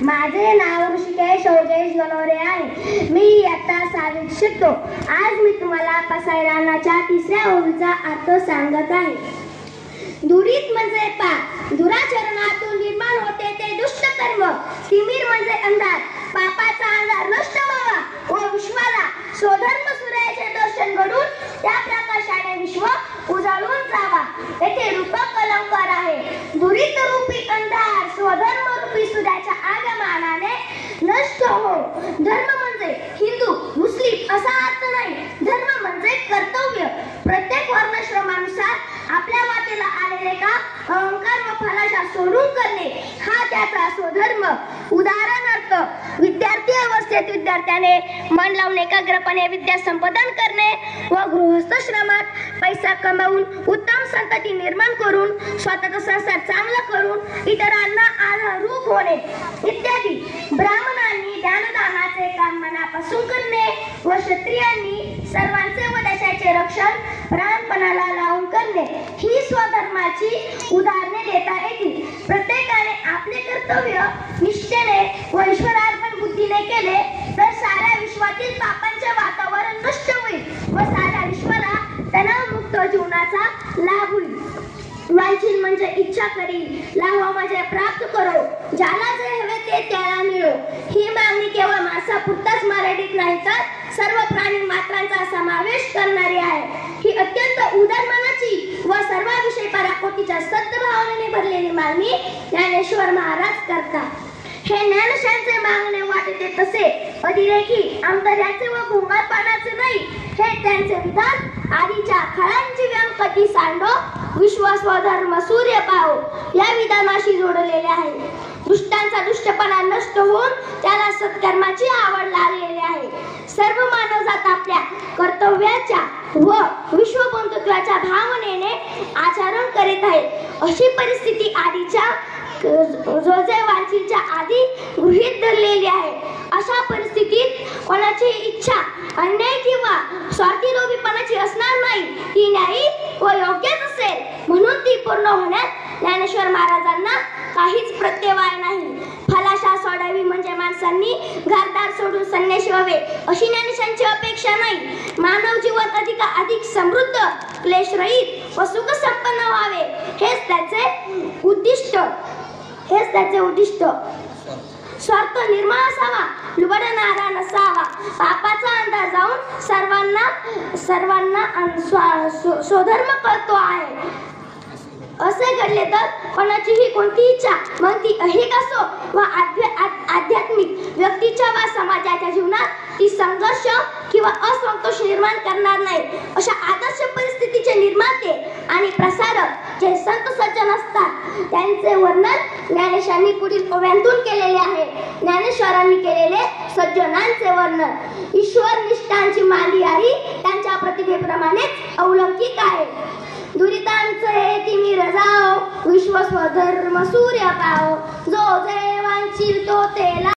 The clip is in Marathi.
माझे नाव ऋषिकेश योगेश गणोरे आहे. मी इयत्ता 6वीत शिकतो. आज मी तुम्हाला पसायदानाच्या 3ऱ्या ओळीचा अर्थ सांगत आहे. दुरीत म्हणजे पाप, दुराचरणातून निर्माण होते ते दुष्ट कर्म. तिमिर म्हणजे अंधार, पापाचा अंधार नष्ट व्हावा व विश्वाला स्वधर्म सूर्याचे दर्शन घडून त्या प्रकाशाने विश्व उजळून जावा. येथे रूपक अलंकार आहे. दुरीत रूपी अंधार स्वधर्म रूपी सूर्याच्या आगमनाने नष्ट हो. धर्म म्हणजे हिंदू मुस्लिम असा अर्थ नाही. धर्म म्हणजे कर्तव्य. प्रत्येक वर्णाश्रमानुसार आपल्या वाटेला आलेले का अहंकार व फलाशा सोडून करणे हा त्याचा स्वधर्म. उदाहरणार्थ विद्यार्थी अवस्थेत विद्यार्थ्याने मन लावून एकाग्रपणे विद्या संपादन करणे व गृहस्थाश्रमात पैसा कमावून उत्तम संतती निर्माण करून स्वतःचा संसार चांगला करून इतरांना आधाररूप होणे इत्यादी. ब्राह्मणांनी दानदानाचे काम मनापासून करणे व क्षत्रियांनी सर्वांचे व देशाचे रक्षण प्राणपणाला लावून करणे ही स्वधर्माची उदाहरणे देता येतील. प्रत्येकाने आपले कर्तव्य निष्ठेने व ईश्वरार्पण बुद्धीने केले तर साऱ्या विश्वातील पापांचे वातावरण नष्ट होईल व साऱ्या विश्वाला तणावमुक्त जीवनाचा लाभ होईल. वांछील म्हणजे इच्छा करील, लाहो म्हणजे प्राप्त करो, ज्याला जे हवे ते त्याला मिळो. ही मागणी केवळ माणसापुरताच मर्यादित नाही तर सर्व प्राणी मात्रांचा समावेश करणारी आहे. ही अत्यंत उदार मनाची व सर्वाविषयी पराकोटीच्या सद्भावनेने भरलेली मागणी ज्ञानेश्वर महाराज करतात. हे ज्ञानशांचे मागणे वाटते तसे अतिरेकी आंतर्याचे व गुंगारपणाचे नाही. हे त्यांचे विधान आधीच्या खळांची व्यंकटी सांडो, विश्व स्वधर्म सूर्य पाहो या विधानाशी जोडलेले आहे. दुष्टांचा दुष्टपणा नष्ट होऊन त्याला सत्कर्माची आवड लागलेली आहे. सर्व मानवजात आपल्या कर्तव्याच्या व विश्वबंधुत्वाच्या भावनेने आचरण करीत आहे. अशी परिस्थिती आधीच्या जोजे वांछीलच्या आधी गृहीत धरलेली आहे. अशा परिस्थितीत कोणाची इच्छा अन्याय किंवा स्वार्थी लोभीपणाची असणार नाही. ती न्यायी व योग्यच असेल म्हणून ती पूर्ण होण्यात ज्ञानेश्वर महाराजांना काहीच प्रत्यवाय नाही. फलाशा सोडावी म्हणजे माणसांनी घरदार सोडून संन्यासी व्हावे अशी ज्ञानेशांची अपेक्षा नाही. मानव जीवन अधिक समृद्ध, क्लेशरहित व सुख संपन्न व्हावे हेच त्याचे उद्दिष्ट. स्वार्थ निर्मळ असावा, लुबाडणारा नसावा. पापाचा अंदाज जाऊन सर्वांना स्वधर्म कळतो आहे असे घडले तर कोणाचीही कोणती इच्छा मग ती अहिक असो व आध्यात्मिक व्यक्तीच्या वा समाजाच्या जीवनात ती संघर्ष किंवा असंतोष निर्माण करणार नाही. अशा आदर्श परिस्थितीचे निर्माते आणि प्रसारक जे संत सज्जन असतात त्यांचे वर्णन ज्ञानेशांनी पुढील ओव्यांतून केलेले आहे. ज्ञानेश्वरांनी केलेले सज्जनांचे वर्णन ईश्वर निष्ठांची मांदियारी त्यांच्या प्रतिभेप्रमाणेच अलौकिक आहे. दुरितांचे तिमिर जाओ, विश्व स्वधर्म सूर्य पाहो, जो जे वांछील तो तेला